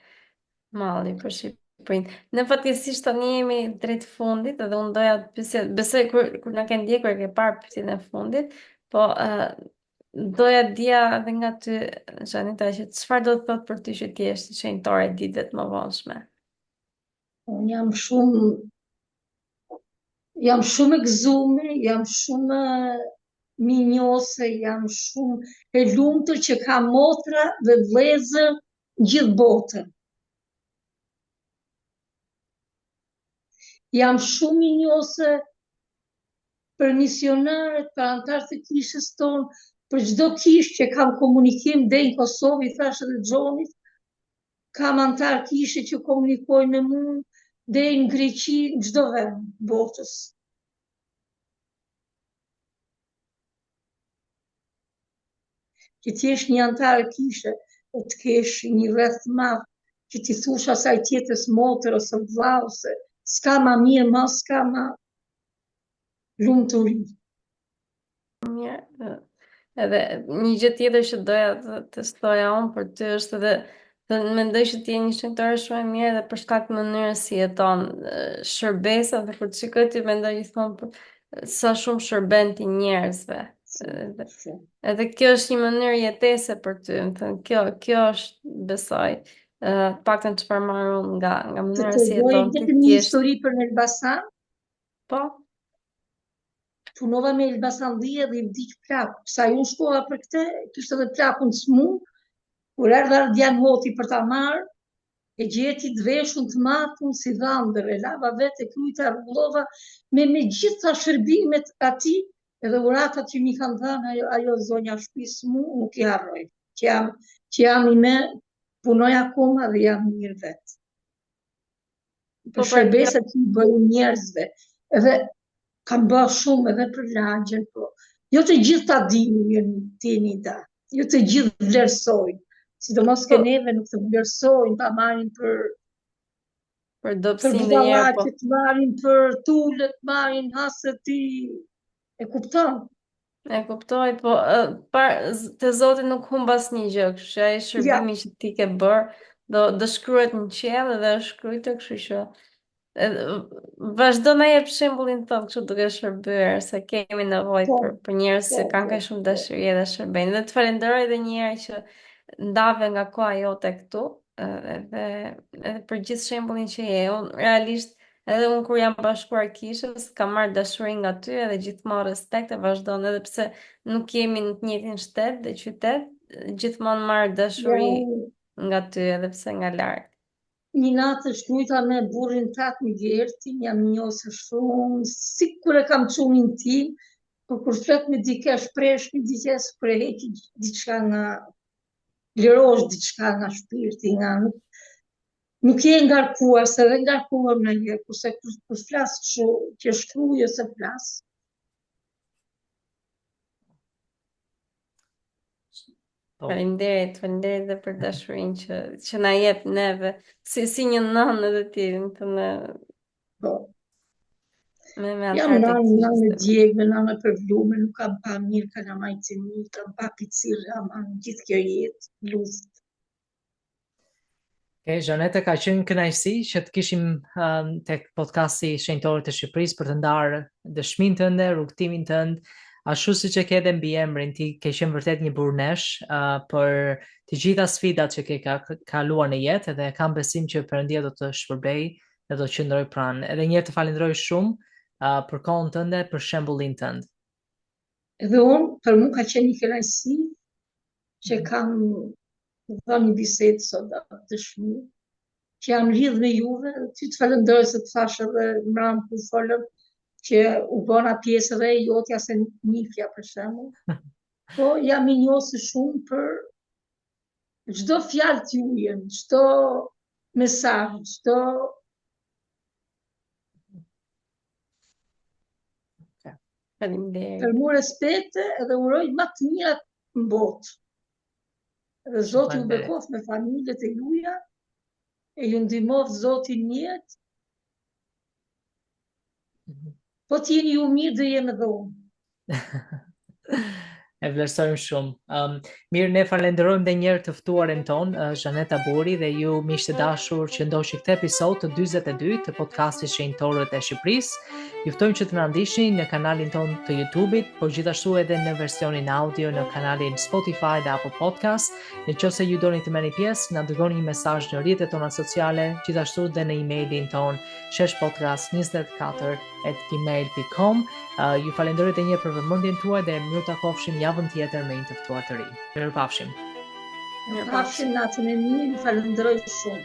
malli për Shqipërinë. Ne fatkeqësisht tani jemi drejt fundit, edhe unë doja të pyesja, besoj kur na ke ndjekur e ke parë pyetjen e fundit, po doja të dija edhe nga ty, Xhaneta, që çfarë do të thotë për ty që ti je shenjtore e ditëve të mëvonshme? Unë jam shumë e gëzume, jam shumë minjose, jam shumë e lumtur që ka motra dhe vëllezër gjithë botën. Jam shumë minjose për misionarët, për antarët e kishës tonë, për çdo kishë që kam komunikim deri në Kosovë, i thash edhe Xhonit, kam antar kishë që komunikojnë me mua deri në Greqi, në çdo vend botës. Që ti jesh një antar kishe, e të kesh një rreth madh, që ti thush asaj tjetrës motër ose vlla, ose s'ka ma mirë, ma s'ka ma lumturi. Mirë, edhe një gjë tjetër që doja të stoja unë për ty është edhe të mendoj që ti je një shenjtore shumë e mirë dhe për shkak të mënyrës si jeton shërbesa, dhe kur të shikoj ti mendoj gjithmonë sa shumë shërben ti njerëzve. Edhe kjo është një mënyrë jetese për ty, më thënë, kjo është, besoj, paktën çfarë marr unë nga mënyra si jeton ti. Të një histori për në Elbasan? Po. Punova me Elbasandia dhe i vdiq plak. Sa ju shkova për këtë, kishte edhe plakun smu, kur erdha Ardian Hoti për ta marrë, e gjeti të veshun të matun si dhëndër, e lava vetë e krujta rrullova me gjitha shërbimet ati, edhe uratat që mi kanë dhënë ajo zonja shtëpisë mu, nuk i harroj. Që jam i me, punoj akoma dhe jam mirë vetë. Për shërbeset që i bëjë njerëzve. Edhe kam bërë shumë edhe për lagjen, po jo të gjithë ta dini tini da, jo të gjithë vlerësojnë, sidomos ke neve nuk të vlerësojnë, ta marrin për dobësinë dhe njerë, po. të marrin për tullet, marrin hasët ti, e kupton? E kuptoj, po te Zoti nuk humb asnjë gjë, kështu që ai shërbimi që ti ke bërë do shkruhet në qiell dhe është shkruar, kështu që vazhdo na jep shembullin tënd kështu duke shërbyer, se kemi nevojë për njerëz që kanë kaq shumë dashuri dhe shërbejnë. Dhe të falenderoj edhe një herë që ndave nga koha jote këtu, edhe për gjithë shembullin që je. Unë realisht edhe unë kur jam bashkuar kishës, kam marrë dashuri nga ty edhe gjithmonë respekt e vazhdon, edhe pse nuk jemi në të njëjtin shtet dhe qytet, gjithmonë marr dashuri nga ty edhe pse nga larg. Një natë shkruajta me burrin tat në Gertin, jam njose shumë, sikur e kam çunin tim, por kur flet me dikë shpresh një diçka spreheti diçka nga lirosh diçka nga shpirti, nga nuk je ngarkuar, se edhe ngarkuar në një, kurse kur flas kështu që shkruaj ose flas, Po. Faleminderit dhe për dashurinë që na jep neve si një nënë edhe ti në Po. me Jam antar të nanë djegme, nanë për vlume, nuk kam pa mirë kalamajtëni, kam pa picirë, jam gjithë kjo jetë, luftë. Zhaneta, ka qenë kënaqësi që të kishim tek podcasti Shenjtorët e Shqipërisë për të ndarë dëshminë tënde, rrugtimin tënd, ashtu siç e ke edhe mbi emrin, ti ke qenë vërtet një burnesh për të gjitha sfidat që ke kaluar në jetë dhe kam besim që Perëndia do të shpërbej dhe do të qëndroj pranë. Edhe një herë të falenderoj shumë për kohën tënde, për shembullin tënd. Edhe unë, për mu ka qenë një kënaqësi që kam dhënë një bisedë sot dëshmi, që jam lidhë me juve, ty të falenderoj se të thash edhe mram kur folëm, që u bëna pjesë edhe jotja se njifja për shembull. Po jam i njohur shumë për çdo fjalë t'juaj, çdo mesazh, çdo Faleminderit. për mu respekte edhe uroj më të mirat në botë. Edhe Zoti ju bekoft me familjet e juja, e ju ndihmoft Zoti në jetë. Po t'jeni ju mirë dhe jem edhe unë. E vlerësojmë shumë. Mirë, ne falenderojmë edhe një herë të ftuarin ton, Zhaneta Buri, dhe ju miqtë të dashur që ndoqni këtë episod të 42 të podcastit Shenjtorët e Shqipërisë. Ju ftojmë që të na ndiqni në kanalin ton të YouTube-it, por gjithashtu edhe në versionin audio në kanalin Spotify dhe Apple Podcast. Nëse ju doni të merrni pjesë, na dërgoni një mesazh në rrjetet tona sociale, gjithashtu dhe në emailin ton sheshpodcast24@gmail.com. Ju falenderoj edhe një herë për vëmendjen tuaj dhe mirë takofshim javën tjetër me një të ftuar të ri. Mirupafshim. Mirupafshim, natën e mirë, ju falenderoj shumë.